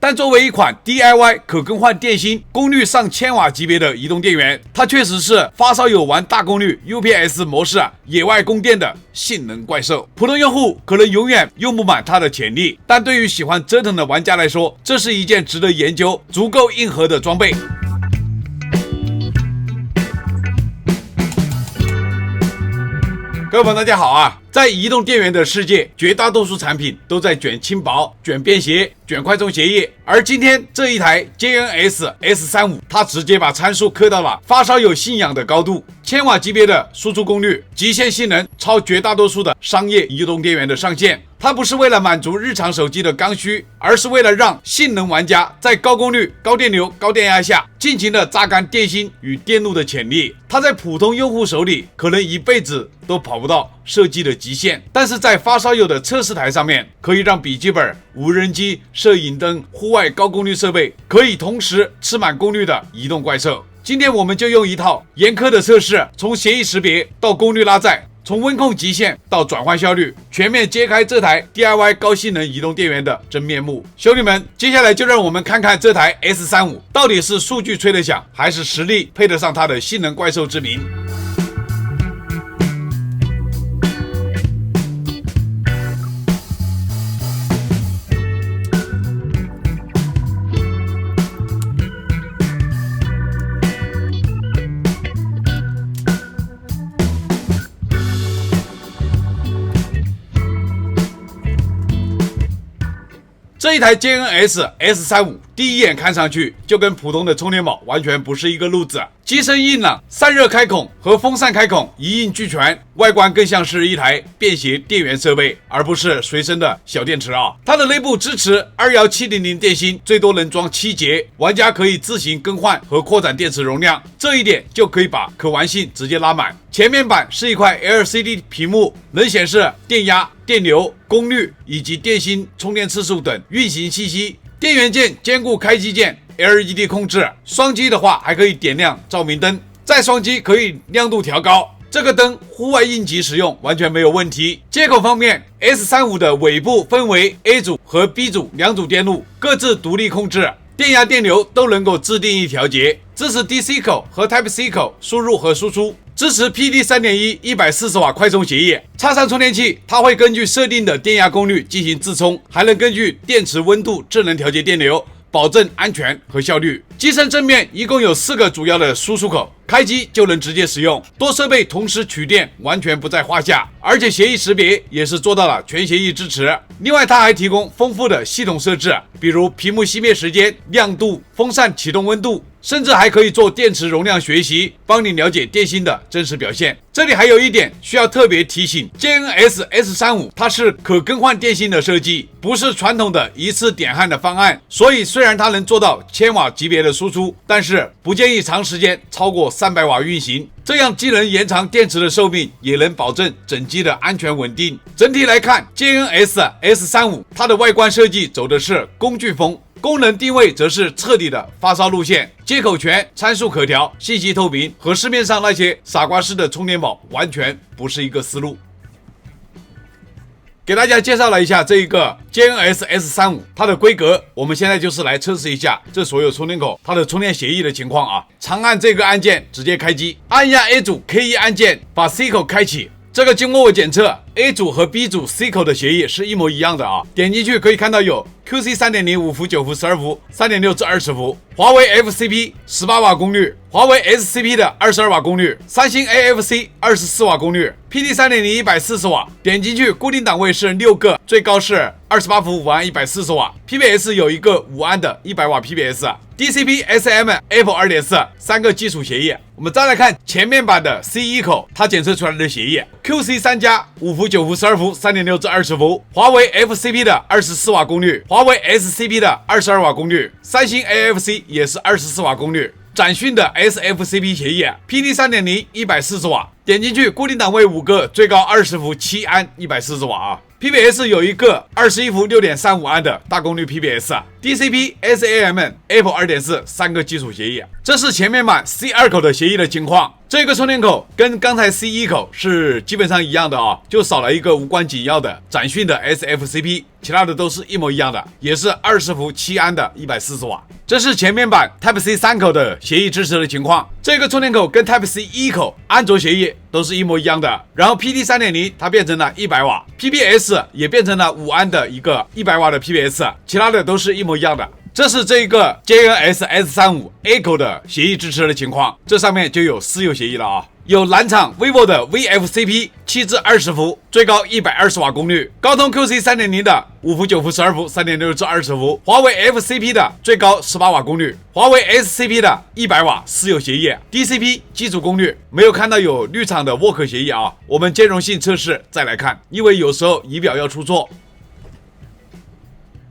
但作为一款 DIY 可更换电芯、功率上千瓦级别的移动电源，它确实是发烧友玩大功率 UPS 模式野外供电的性能怪兽。普通用户可能永远用不满它的潜力，但对于喜欢折腾的玩家来说，这是一件值得研究、足够硬核的装备。各位朋友大家好啊！在移动电源的世界，绝大多数产品都在卷轻薄、卷便携、卷快充协议，而今天这一台 JNS S35， 它直接把参数刻到了发烧友信仰的高度，千瓦级别的输出功率，极限性能超绝大多数的商业移动电源的上限。它不是为了满足日常手机的刚需，而是为了让性能玩家在高功率、高电流、高电压下尽情的榨干电芯与电路的潜力。它在普通用户手里可能一辈子都跑不到设计的极限，但是在发烧友的测试台上面，可以让笔记本、无人机、摄影灯、户外高功率设备可以同时吃满功率的移动怪兽。今天我们就用一套严苛的测试，从协议识别到功率拉载，从温控极限到转换效率，全面揭开这台 DIY 高性能移动电源的真面目。兄弟们，接下来就让我们看看这台 S35 到底是数据吹得响，还是实力配得上它的性能怪兽之名。这一台 JNS S35 第一眼看上去就跟普通的充电宝完全不是一个路子，机身硬朗，散热开孔和风扇开孔一应俱全，外观更像是一台便携电源设备，而不是随身的小电池啊。它的内部支持21700电芯，最多能装7节，玩家可以自行更换和扩展电池容量，这一点就可以把可玩性直接拉满。前面板是一块 LCD 屏幕，能显示电压、电流、功率以及电芯充电次数等运行信息。电源键兼顾开机键、LED 控制，双击的话还可以点亮照明灯，再双击可以亮度调高。这个灯户外应急使用完全没有问题。接口方面 ，S35 的尾部分为 A 组和 B 组两组电路，各自独立控制，电压、电流都能够自定义调节，支持 DC 口和 Type-C 口输入和输出。支持 PD 3.1 140瓦快充协议，插上充电器，它会根据设定的电压功率进行自充，还能根据电池温度智能调节电流，保证安全和效率。机身正面一共有4个主要的输出口，开机就能直接使用，多设备同时取电完全不在话下，而且协议识别也是做到了全协议支持。另外它还提供丰富的系统设置，比如屏幕熄灭时间、亮度、风扇启动温度，甚至还可以做电池容量学习，帮你了解电芯的真实表现。这里还有一点需要特别提醒， JNS S35 它是可更换电芯的设计，不是传统的一次点焊的方案，所以虽然它能做到千瓦级别的输出，但是不建议长时间超过300瓦运行，这样既能延长电池的寿命，也能保证整机的安全稳定。整体来看， JNS S35 它的外观设计走的是工具风，功能定位则是彻底的发烧路线，接口全，参数可调，信息透明，和市面上那些傻瓜式的充电宝完全不是一个思路。给大家介绍了一下这一个 JNS S35 它的规格，我们现在就是来测试一下这所有充电口它的充电协议的情况啊。长按这个按键直接开机，按下 A 组 K1 按键把 C 口开启。这个经过我检测 ，A 组和 B 组 C 口的协议是一模一样的啊。点进去可以看到有 QC 3.0 5伏、9伏、12伏、3.6至20伏，华为 FCP 18瓦功率，华为 SCP 的22瓦功率，三星 AFC 24瓦功率 ，PD 3.0 140瓦。点进去固定档位是6个，最高是28伏5安140瓦 ，PBS 有一个5安的100瓦 PBS。DCP SM Apple 2.4 3个基础协议。我们再来看前面板的 C1 口，它检测出来的协议 QC 3+、5伏、9伏、12伏、3.6至20伏，华为 FCP 的24瓦功率，华为 SCP 的22瓦功率，三星 AFC 也是24瓦功率。展讯的 SFCP 协议 PD 3.0 140瓦，点进去固定档位5个，最高20伏7安140瓦啊。PBS 有一个21伏 6.35 安的大功率 PBS、DCP、SAM、Apple 2.4三个基础协议，这是前面版 C2 口的协议的情况。这个充电口跟刚才 C1 口是基本上一样的啊，就少了一个无关紧要的展讯的 SFCP， 其他的都是一模一样的，也是20伏7安的140瓦。这是前面版 Type-C 3口的协议支持的情况。这个充电口跟 Type-C 1口安卓协议都是一模一样的，然后 PD 3.0 它变成了100瓦， PBS 也变成了5安的一个100瓦的 PBS， 其他的都是一模一样的。这是这个 JNS S35 A 口的协议支持的情况，这上面就有私有协议了啊。有蓝厂 vivo 的 VFCP 7至20伏，最高120瓦功率；高通 QC 3.0 的5伏、9伏、12伏、3.6至20伏；华为 FCP 的最高18瓦功率；华为 SCP 的100瓦私有协议；DCP 基础功率没有看到有绿厂的 work 协议啊，我们兼容性测试再来看，因为有时候仪表要出错。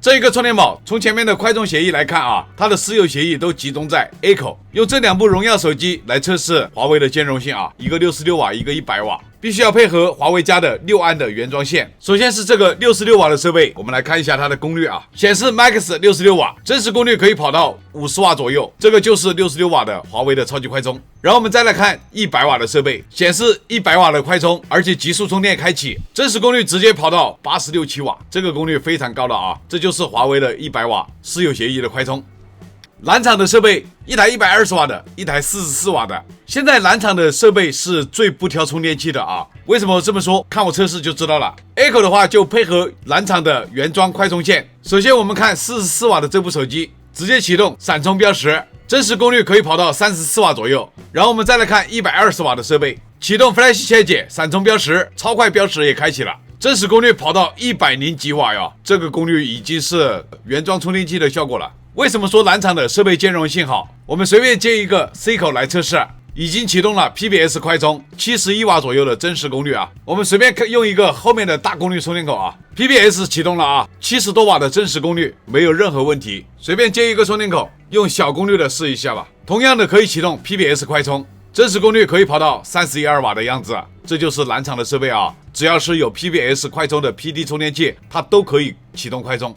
这一个充电宝从前面的快充协议来看啊，它的私有协议都集中在 A 口，用这2部荣耀手机来测试华为的兼容性啊，一个66瓦，一个100瓦，必须要配合华为家的6安的原装线。首先是这个66瓦的设备，我们来看一下它的功率啊，显示 Max 66瓦，真实功率可以跑到50瓦左右，这个就是66瓦的华为的超级快充。然后我们再来看100瓦的设备，显示100瓦的快充，而且极速充电开启，真实功率直接跑到86、7瓦，这个功率非常高的啊，这就是华为的100瓦私有协议的快充。蓝厂的设备，一台120瓦的，一台44瓦的。现在蓝厂的设备是最不挑充电器的啊，为什么我这么说？看我测试就知道了。A 口的话就配合蓝厂的原装快充线。首先我们看44瓦的这部手机，直接启动闪充标识，真实功率可以跑到34瓦左右。然后我们再来看120瓦的设备，启动 Flash 切解，闪充标识，超快标识也开启了，真实功率跑到100几瓦呀，这个功率已经是原装充电器的效果了。为什么说蓝厂的设备兼容性好？我们随便接一个 C 口来测试，已经启动了 PBS 快充71瓦左右的真实功率啊。我们随便用一个后面的大功率充电口啊 ，PBS 启动了啊，70多瓦的真实功率没有任何问题。随便接一个充电口，用小功率的试一下吧。同样的可以启动 PBS 快充，真实功率可以跑到31、2瓦的样子。这就是蓝厂的设备啊，只要是有 PBS 快充的 PD 充电器，它都可以启动快充。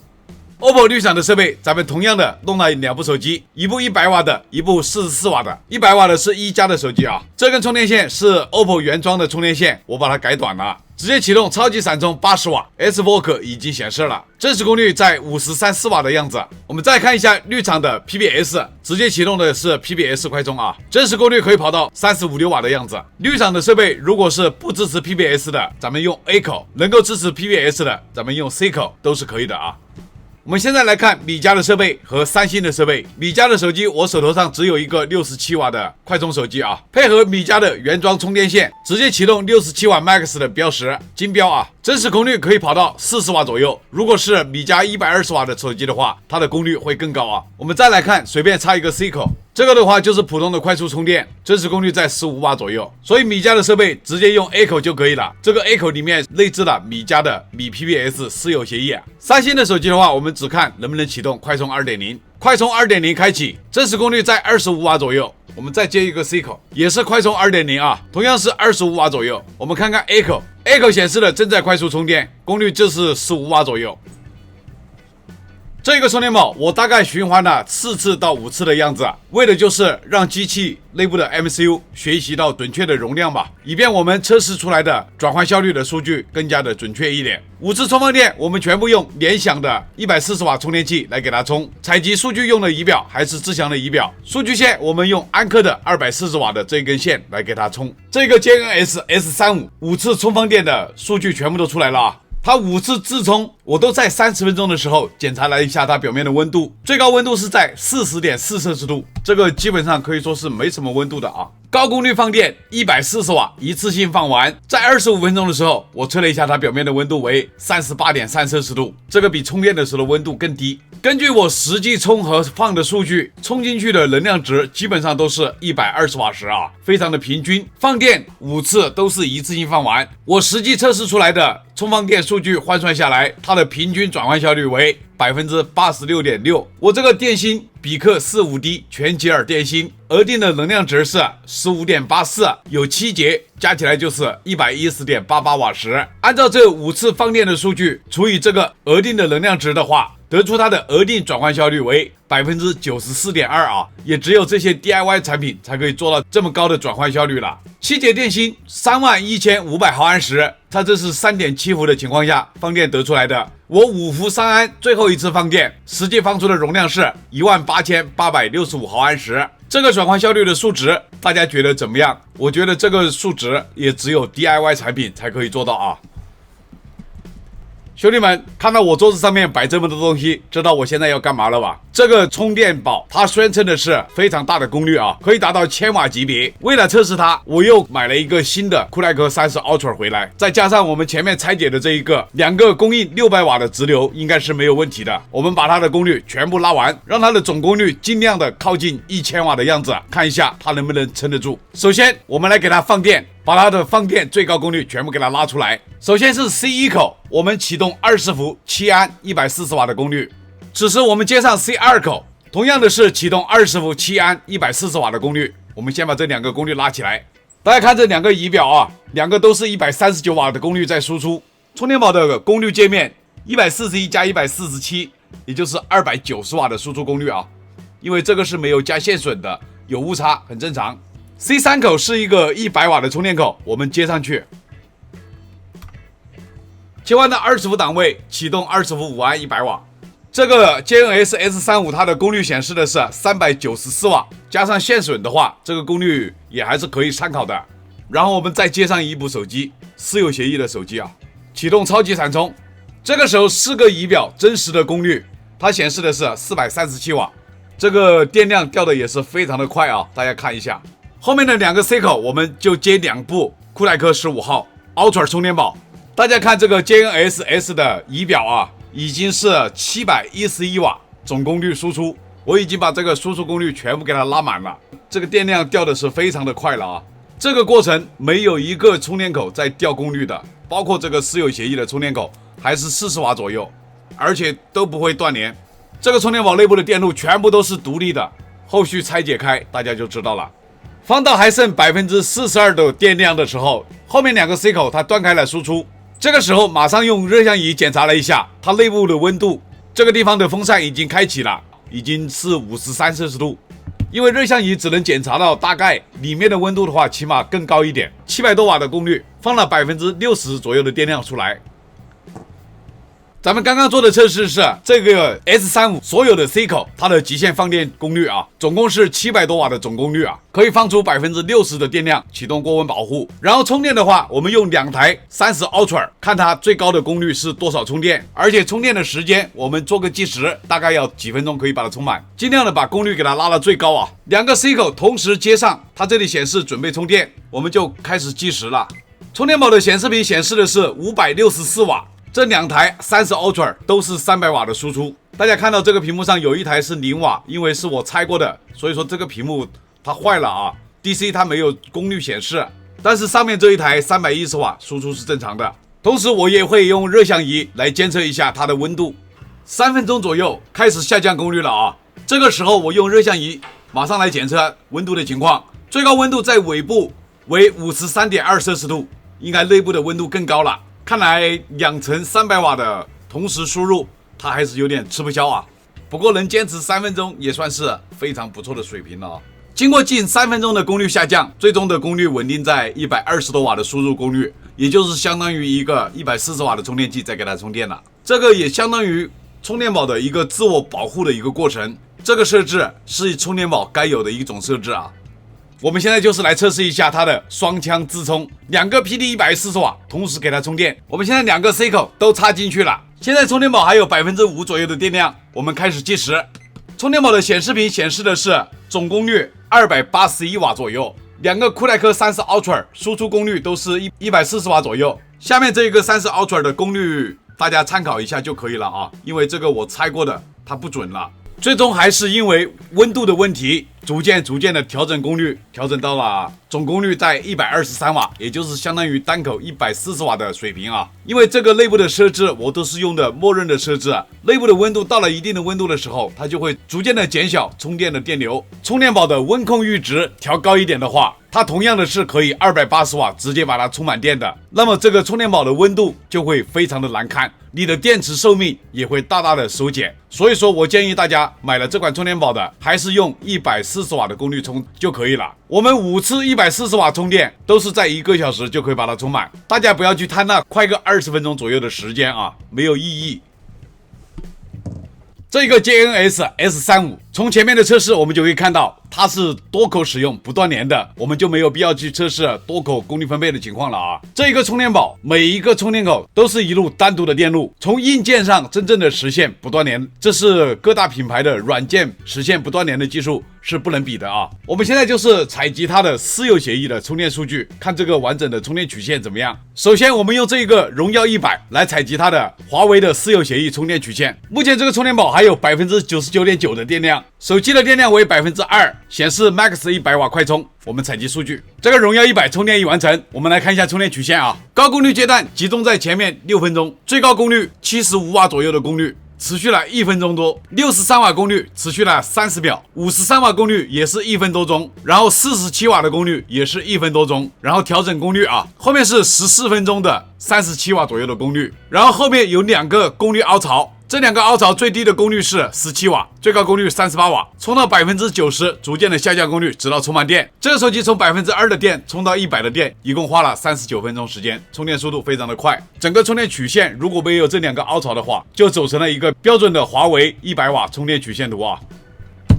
OPPO 绿厂的设备，咱们同样的弄了2部手机，一部100瓦的，一部44瓦的。100瓦的是1加的手机啊，这根充电线是 OPPO 原装的充电线，我把它改短了，直接启动超级闪充80瓦 ，S-Work 已经显示了，真实功率在53、4瓦的样子。我们再看一下绿厂的 PBS， 直接启动的是 PBS 快充啊，真实功率可以跑到35、6瓦的样子。绿厂的设备如果是不支持 PBS 的，咱们用 A 口；能够支持 PBS 的，咱们用 C 口，都是可以的啊。我们现在来看米家的设备和三星的设备。米家的手机我手头上只有一个67瓦的快充手机啊，配合米家的原装充电线，直接启动67瓦 Max 的标识，金标啊，真实功率可以跑到40瓦左右。如果是米家120瓦的手机的话，它的功率会更高啊。我们再来看，随便插一个 C 口。这个的话就是普通的快速充电，真实功率在15瓦左右，所以米家的设备直接用 A 口就可以了。这个 A 口里面内置了米家的米 PBS 私有协议。三星的手机的话，我们只看能不能启动快充 2.0， 快充 2.0 开启，真实功率在25瓦左右。我们再接一个 C 口，也是快充 2.0 啊，同样是25瓦左右。我们看看 A 口 ，A 口显示的正在快速充电，功率就是15瓦左右。这个充电宝我大概循环了4次到5次的样子，为的就是让机器内部的 MCU 学习到准确的容量吧，以便我们测试出来的转换效率的数据更加的准确一点。5次充放电我们全部用联想的140瓦充电器来给它充，采集数据用的仪表还是志祥的仪表，数据线我们用安科的240瓦的这根线来给它充。这个 JNS S35 5次充放电的数据全部都出来了啊。它5次自充，我都在30分钟的时候检查了一下它表面的温度，最高温度是在40.4摄氏度，这个基本上可以说是没什么温度的啊。高功率放电140瓦，一次性放完，在25分钟的时候，我测了一下它表面的温度为38.3摄氏度，这个比充电的时候的温度更低。根据我实际充和放的数据，充进去的能量值基本上都是120瓦时啊，非常的平均。放电5次都是一次性放完。我实际测试出来的充放电数据换算下来，它的平均转换效率为86.6%。我这个电芯比克 45D 全吉尔电芯，额定的能量值是 15.84， 有7节，加起来就是110.88瓦时。按照这5次放电的数据除以这个额定的能量值的话，得出它的额定转换效率为 94.2% 啊，也只有这些 DIY 产品才可以做到这么高的转换效率了。7节电芯31500毫安时，它这是 3.7 伏的情况下放电得出来的。我5伏3安最后一次放电，实际放出的容量是18865毫安时。这个转换效率的数值，大家觉得怎么样？我觉得这个数值也只有 DIY 产品才可以做到啊。兄弟们，看到我桌子上面摆这么多东西，知道我现在要干嘛了吧？这个充电宝它宣称的是非常大的功率啊，可以达到1000瓦级别。为了测试它，我又买了一个新的酷莱克30 Ultra 回来，再加上我们前面拆解的这一个，2个供应600瓦的直流应该是没有问题的。我们把它的功率全部拉完，让它的总功率尽量的靠近1000瓦的样子，看一下它能不能撑得住。首先，我们来给它放电。把它的放电最高功率全部给它拉出来。首先是 C1 口，我们启动20伏7安140瓦的功率。此时我们接上 C2 口，同样的是启动20伏7安140瓦的功率。我们先把这2个功率拉起来。大家看这2个仪表啊，2个都是139瓦的功率在输出。充电宝的功率界面141加147，也就是290瓦的输出功率啊。因为这个是没有加线损的，有误差很正常。C3 口是一个100瓦的充电口，我们接上去，切换到20伏档位，启动20伏5安100瓦。这个 JNS S35 它的功率显示的是394瓦，加上线损的话，这个功率也还是可以参考的。然后我们再接上一部手机，私有协议的手机啊，启动超级闪充。这个时候4个仪表真实的功率，它显示的是437瓦，这个电量掉的也是非常的快啊，大家看一下。后面的2个 C 口，我们就接2部酷莱克15号 Ultra 充电宝。大家看这个 JNS 的仪表啊，已经是711瓦总功率输出，我已经把这个输出功率全部给它拉满了，这个电量掉的是非常的快了啊。这个过程没有一个充电口在掉功率的，包括这个私有协议的充电口还是40瓦左右，而且都不会断连。这个充电宝内部的电路全部都是独立的，后续拆解开大家就知道了。放到还剩42%的电量的时候，后面2个 C 口它断开了输出，这个时候马上用热像仪检查了一下它内部的温度，这个地方的风扇已经开启了，已经是53摄氏度。因为热像仪只能检查到大概里面的温度的话，起码更高一点，700多瓦的功率，放了60%左右的电量出来。咱们刚刚做的测试是这个 S35 所有的 C 口它的极限放电功率啊，总共是700多瓦的总功率啊，可以放出60%的电量，启动过温保护。然后充电的话，我们用2台30 Ultra 看它最高的功率是多少充电，而且充电的时间我们做个计时，大概要几分钟可以把它充满，尽量的把功率给它拉到最高啊。2个 C 口同时接上，它这里显示准备充电，我们就开始计时了。充电宝的显示屏显示的是564瓦。这2台30 Ultra 都是300瓦的输出，大家看到这个屏幕上有一台是0瓦，因为是我拆过的，所以说这个屏幕它坏了啊 ，DC 它没有功率显示，但是上面这一台310瓦输出是正常的。同时我也会用热像仪来监测一下它的温度，3分钟左右开始下降功率了啊，这个时候我用热像仪马上来检测温度的情况，最高温度在尾部为53.2摄氏度，应该内部的温度更高了。看来2层300瓦的同时输入，它还是有点吃不消啊。不过能坚持3分钟也算是非常不错的水平了啊。经过近3分钟的功率下降，最终的功率稳定在120多瓦的输入功率，也就是相当于一个140瓦的充电器在给它充电了。这个也相当于充电宝的一个自我保护的一个过程。这个设置是充电宝该有的一种设置啊。我们现在就是来测试一下它的双枪自充，2个 PD 140瓦同时给它充电。我们现在2个 C 口都插进去了，现在充电宝还有5%左右的电量，我们开始计时。充电宝的显示屏显示的是总功率281瓦左右，2个酷莱克30 Ultra 输出功率都是140瓦左右。下面这个30 Ultra 的功率大家参考一下就可以了啊，因为这个我拆过的，它不准了。最终还是因为温度的问题，逐渐的调整功率，调整到了总功率在123瓦，也就是相当于单口140瓦的水平啊。因为这个内部的设置我都是用的默认的设置，内部的温度到了一定的温度的时候，它就会逐渐的减小充电的电流。充电宝的温控阈值调高一点的话，它同样的是可以280瓦直接把它充满电的，那么这个充电宝的温度就会非常的难看，你的电池寿命也会大大的缩减。所以说我建议大家买了这款充电宝的，还是用140瓦的功率充就可以了。我们5次140瓦充电都是在1个小时就可以把它充满，大家不要去贪那快个20分钟左右的时间啊，没有意义。这个 JNS S35 从前面的测试我们就可以看到，它是多口使用不断连的，我们就没有必要去测试多口功率分配的情况了啊。这一个充电宝每一个充电口都是一路单独的电路，从硬件上真正的实现不断连，这是各大品牌的软件实现不断连的技术是不能比的啊。我们现在就是采集它的私有协议的充电数据，看这个完整的充电曲线怎么样。首先我们用这个荣耀100来采集它的华为的私有协议充电曲线，目前这个充电宝还有 99.9% 的电量，手机的电量为 2%， 显示 Max 100瓦快充。我们采集数据，这个荣耀100充电已完成，我们来看一下充电曲线啊。高功率阶段集中在前面6分钟，最高功率75瓦左右的功率，持续了1分钟多，63瓦功率持续了30秒，53瓦功率也是1分多钟，然后47瓦的功率也是1分多钟，然后调整功率啊，后面是14分钟的37瓦左右的功率，然后后面有2个功率凹槽。这2个凹槽最低的功率是17瓦，最高功率38瓦，充到 90%， 逐渐的下降功率，直到充满电。这个手机从 2% 的电充到100的电，一共花了39分钟时间，充电速度非常的快。整个充电曲线如果没有这2个凹槽的话，就走成了一个标准的华为100瓦充电曲线图啊。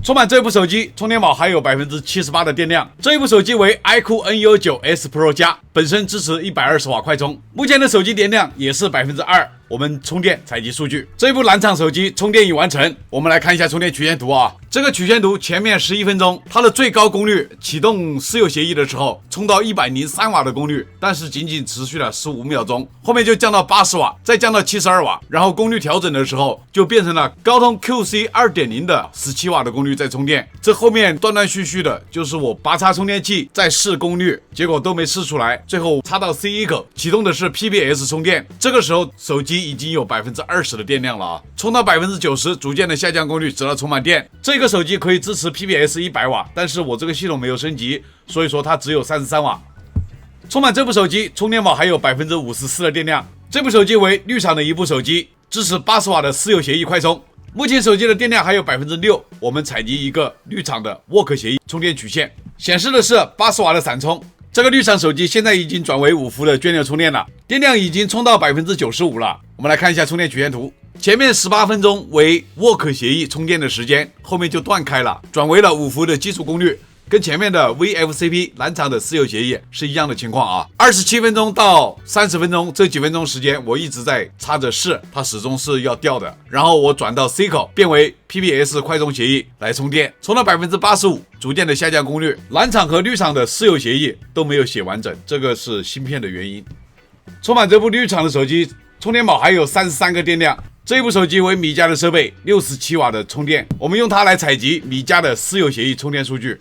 充满这部手机，充电宝还有 78% 的电量。这一部手机为 iQOO N19S Pro 加，本身支持120瓦快充，目前的手机电量也是 2%。我们充电采集数据，这部蓝厂手机充电已完成，我们来看一下充电曲线图啊。这个曲线图前面11分钟，它的最高功率启动私有协议的时候充到103瓦的功率，但是仅仅持续了15秒钟，后面就降到80瓦，再降到72瓦，然后功率调整的时候就变成了高通 QC 2.0 的17瓦的功率在充电。这后面断断续续的，就是我拔插充电器在试功率，结果都没试出来，最后插到 C1 口启动的是 PBS 充电，这个时候手机已经有 20% 的电量了啊，充到 90%， 逐渐的下降功率，直到充满电。这个手机可以支持 PBS 100瓦，但是我这个系统没有升级，所以说它只有33瓦。充满这部手机，充电宝还有 54% 的电量。这部手机为绿厂的一部手机，支持80瓦的私有协议快充。目前手机的电量还有 6%， 我们采集一个绿厂的沃克协议充电曲线，显示的是80瓦的闪充。这个绿厂手机现在已经转为5伏的涓流充电了，电量已经充到 95% 了。我们来看一下充电曲线图，前面18分钟为沃克协议充电的时间，后面就断开了，转为了5伏的基础功率，跟前面的 VFCP 蓝厂的私有协议是一样的情况啊。27分钟到30分钟这几分钟时间，我一直在插着试，它始终是要掉的。然后我转到 C 口，变为 PBS 快充协议来充电，充到 85%， 逐渐的下降功率。蓝厂和绿厂的私有协议都没有写完整，这个是芯片的原因。充满这部绿厂的手机，充电宝还有33个电量。这一部手机为米家的设备，67瓦的充电，我们用它来采集米家的私有协议充电数据。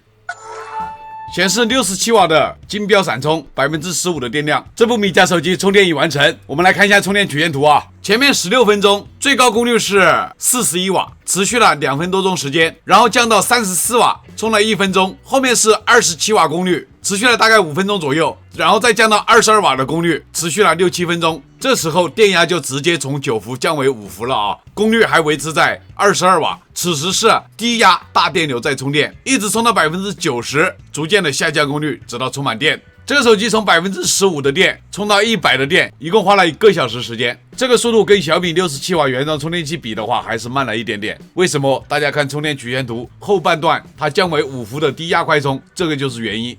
显示67瓦的金标闪充，15%的电量。这部米家手机充电已完成，我们来看一下充电曲线图啊。前面16分钟，最高功率是41瓦，持续了2分多钟时间，然后降到34瓦，充了1分钟，后面是27瓦功率，持续了大概5分钟左右，然后再降到22瓦的功率，持续了6、7分钟。这时候电压就直接从9伏降为5伏了啊，功率还维持在22瓦。此时是低压大电流在充电，一直充到 90%， 逐渐的下降功率，直到充满电。这个手机从 15% 的电充到100的电，一共花了1个小时时间。这个速度跟小米67瓦原装充电器比的话，还是慢了一点点。为什么？大家看充电曲线图后半段，它降为5伏的低压快充，这个就是原因。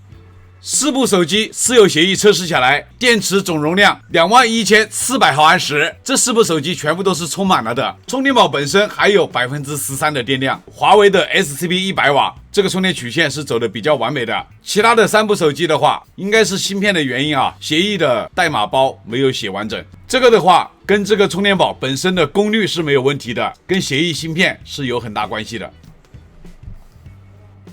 4部手机私有协议测试下来，电池总容量21400毫安时，这4部手机全部都是充满了的。充电宝本身还有13%的电量。华为的 SCP 100瓦，这个充电曲线是走的比较完美的。其他的3部手机的话，应该是芯片的原因啊，协议的代码包没有写完整。这个的话，跟这个充电宝本身的功率是没有问题的，跟协议芯片是有很大关系的。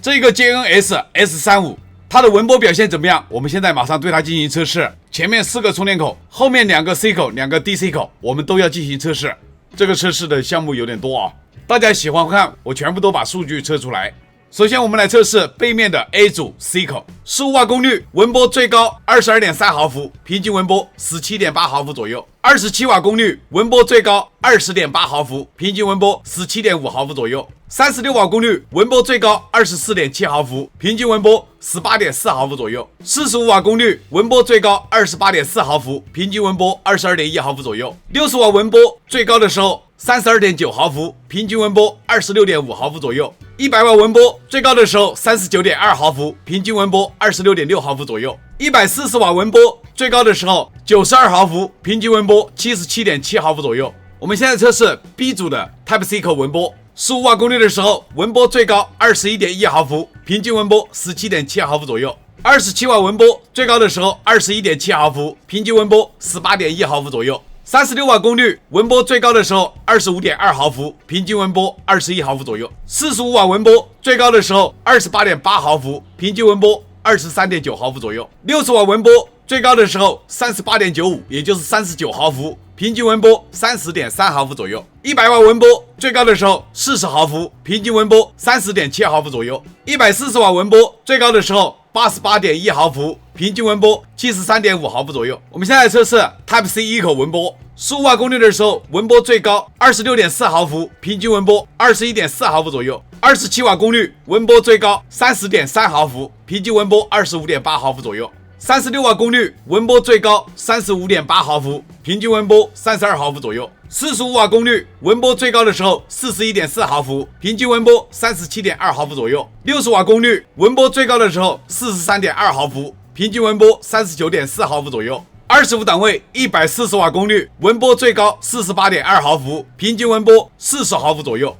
这个 JNS S35。它的文波表现怎么样？我们现在马上对它进行测试。前面4个充电口，后面2个 C 口，2个 DC 口，我们都要进行测试。这个测试的项目有点多啊，大家喜欢看，我全部都把数据测出来。首先我们来测试背面的 A 组 C 口，15瓦功率，文波最高 22.3 毫伏，平均文波 17.8 毫伏左右。27瓦功率，文波最高 20.8 毫伏，平均文波 17.5 毫伏左右。36瓦功率，文波最高 24.7 毫伏，平均文波 18.4 毫伏左右。45瓦功率，文波最高 28.4 毫伏，平均文波 22.1 毫伏左右。60瓦文波最高的时候 32.9 毫伏，平均文波 26.5 毫伏左右。100瓦文波最高的时候 39.2 毫伏，平均文波 26.6 毫伏左右。140瓦文波最高的时候92毫伏，平均文波 77.7 毫伏左右。我们现在测试 B 组的 Type-C 口文波，15瓦功率的时候，文波最高 21.1 毫伏，平均文波 17.7 毫伏左右。27瓦文波最高的时候 21.7 毫伏，平均文波 18.1 毫伏左右。36瓦功率，文波最高的时候 25.2 毫伏，平均文波21毫伏左右。45瓦文波最高的时候 28.8 毫伏，平均文波 23.9 毫伏左右。60瓦文波最高的时候 38.95， 也就是39毫伏，平均文波 30.3 毫伏左右。100瓦文波最高的时候40毫伏，平均文波 30.7 毫伏左右。140瓦文波最高的时候 88.1 毫伏，平均文波 73.5 毫伏左右。我们现在测试 Type-C 一口文波，15瓦功率的时候，文波最高 26.4 毫伏，平均文波 21.4 毫伏左右。27瓦功率，文波最高 30.3 毫伏，平均文波 25.8 毫伏左右。36瓦功率，文波最高 35.8 毫伏，平均文波32毫伏左右。45瓦功率，文波最高的时候 41.4 毫伏，平均文波 37.2 毫伏左右。60瓦功率，文波最高的时候 43.2 毫伏，平均文波 39.4 毫伏左右。25档位140瓦功率，文波最高 48.2 毫伏，平均文波40毫伏左右。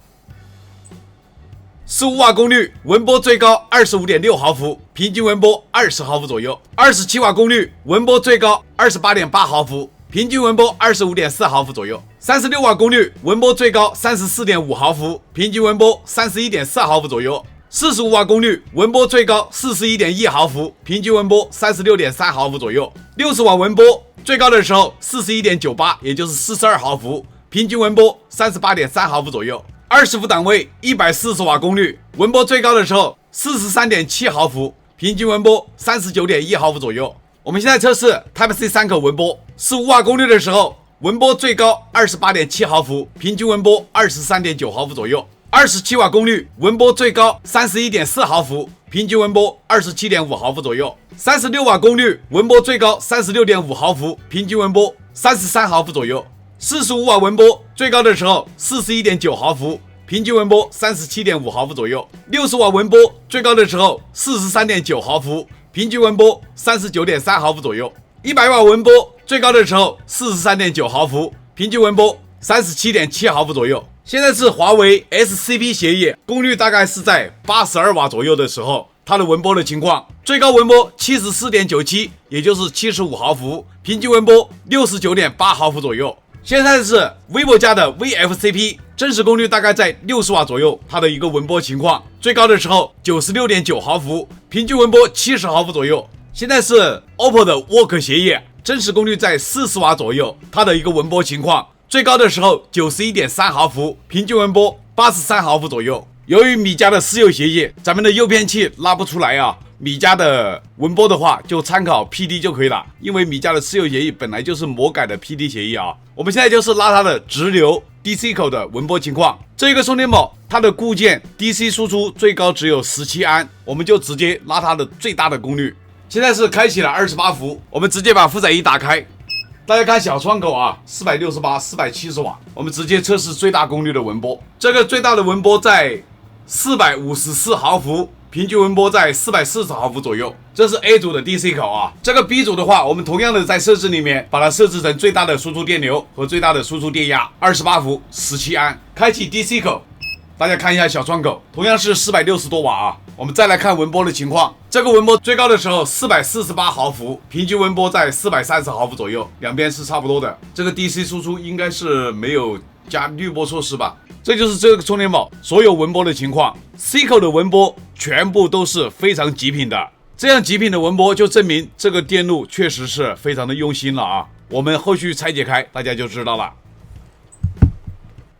15瓦功率，文波最高 25.6 毫伏，平均文波20毫伏左右。27瓦功率，文波最高 28.8 毫伏，平均文波 25.4 毫伏左右。36瓦功率，文波最高 34.5 毫伏，平均文波 31.4 毫伏左右。45瓦功率，文波最高 41.1 毫伏，平均文波 36.3 毫伏左右。60瓦文波最高的时候 41.98， 也就是42毫伏，平均文波 38.3 毫伏左右。25档位140瓦功率，文波最高的时候 43.7 毫伏，平均文波 39.1 毫伏左右。我们现在测试 Type-C 3口文波，15瓦功率的时候，文波最高 28.7 毫伏，平均文波 23.9 毫伏左右。27瓦功率，文波最高 31.4 毫伏，平均文波 27.5 毫伏左右。36瓦功率，文波最高 36.5 毫伏，平均文波33毫伏左右。45瓦文波最高的时候 41.9 毫伏，平均文波 37.5 毫伏左右。60瓦文波最高的时候 43.9 毫伏，平均文波 39.3 毫伏左右。100瓦文波最高的时候 43.9 毫伏，平均文波 37.7 毫伏左右。现在是华为 SCP 协议，功率大概是在82瓦左右的时候，它的文波的情况，最高文波 74.97， 也就是75毫伏，平均文波 69.8 毫伏左右。现在是 vivo 家的 VFCP， 真实功率大概在60瓦左右，它的一个文波情况，最高的时候 96.9 毫伏，平均文波70毫伏左右。现在是 OPPO 的 Work 协议，真实功率在40瓦左右，它的一个文波情况，最高的时候 91.3 毫伏，平均文波83毫伏左右。由于米家的私有协议，咱们的右偏器拉不出来啊。米家的文波的话就参考 PD 就可以了，因为米家的私有协议本来就是魔改的 PD 协议啊。我们现在就是拉它的直流 DC 口的文波情况。这个充电宝它的固件 DC 输出最高只有17安，我们就直接拉它的最大的功率。现在是开启了28伏，我们直接把负载仪打开。大家看小窗口啊，468、470瓦，我们直接测试最大功率的文波。这个最大的文波在454毫伏，平均温波在440毫伏左右。这是 A 组的 DC 口啊。这个 B 组的话，我们同样的在设置里面把它设置成最大的输出电流和最大的输出电压28伏17安，开启 DC 口。大家看一下小窗口，同样是460多瓦啊。我们再来看文波的情况，这个文波最高的时候448毫伏，平均温波在430毫伏左右，两边是差不多的。这个 DC 输出应该是没有加滤波措施吧。这就是这个充电宝所有文波的情况。C 口的文波全部都是非常极品的，这样极品的文波就证明这个电路确实是非常的用心了啊。我们后续拆解开，大家就知道了。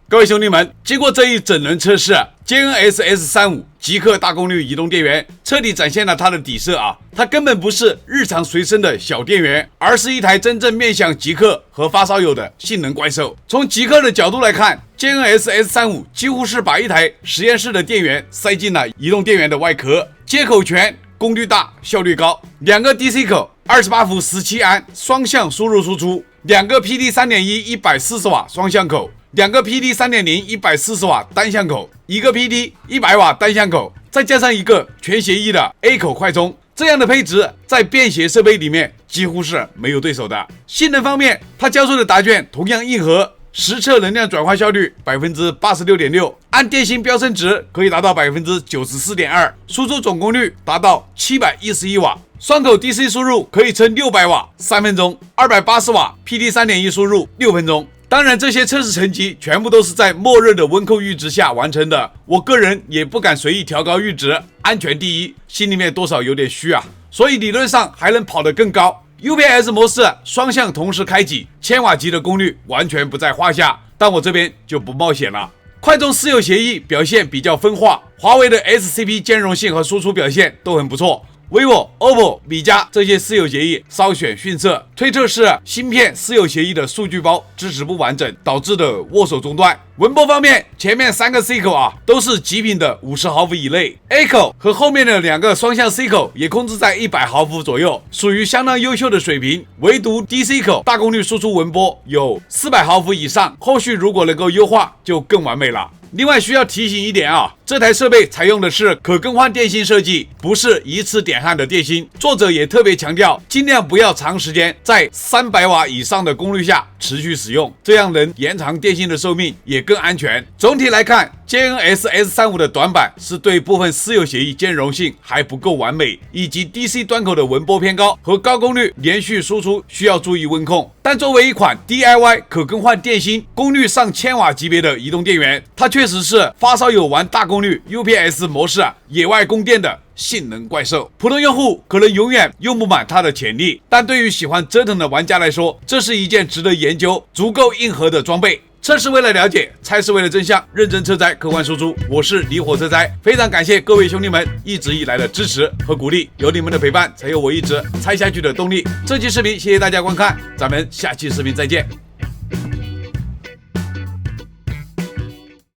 各位兄弟们，经过这一整轮测试，杰恩 SS35 极客大功率移动电源彻底展现了它的底色啊！它根本不是日常随身的小电源，而是一台真正面向极客和发烧友的性能怪兽。从极客的角度来看，杰恩 SS35 几乎是把一台实验室的电源塞进了移动电源的外壳，接口全，功率大，效率高，两个 DC 口28伏17安双向输入输出，两个 PD 3.1 140瓦双向口，两个 PD 3.0 140瓦单向口，一个 PD 100瓦单向口，再加上一个全协议的 A 口快充，这样的配置在便携设备里面几乎是没有对手的。性能方面，它交出的答卷同样硬核，实测能量转化效率 86.6%， 按电芯标升值可以达到 94.2%， 输出总功率达到711瓦，双口 DC 输入可以撑600瓦3分钟，280瓦 PD 3.1 输入6分钟。当然，这些测试成绩全部都是在默认的温控阈值下完成的，我个人也不敢随意调高阈值，安全第一，心里面多少有点虚啊，所以理论上还能跑得更高。UPS 模式双向同时开启，1000瓦级的功率完全不在话下，但我这边就不冒险了。快充私有协议表现比较分化，华为的 SCP 兼容性和输出表现都很不错。vivo、OPPO、米家这些私有协议稍显逊色，推测是芯片私有协议的数据包支持不完整导致的握手中断。文波方面，前面3个 C 口都是极品的50毫伏以内， A 口和后面的2个双向 C 口也控制在100毫伏左右，属于相当优秀的水平。唯独 DC 口大功率输出文波有400毫伏以上，后续如果能够优化就更完美了。另外需要提醒一点这台设备采用的是可更换电芯设计，不是一次点焊的电芯。作者也特别强调，尽量不要长时间在300瓦以上的功率下持续使用，这样能延长电芯的寿命，也更安全。总体来看，JNS S35 的短板是对部分私有协议兼容性还不够完美，以及 DC 端口的文波偏高和高功率连续输出需要注意温控。但作为一款 DIY 可更换电芯、功率上1000瓦级别的移动电源，它确实是发烧友玩大功率 UPS 模式野外供电的性能怪兽。普通用户可能永远用不满它的潜力，但对于喜欢折腾的玩家来说，这是一件值得研究、足够硬核的装备。测试为了了解，猜是为了真相，认真测摘，客观输出。我是离火车摘，非常感谢各位兄弟们一直以来的支持和鼓励，有你们的陪伴，才有我一直猜下去的动力。这期视频谢谢大家观看，咱们下期视频再见。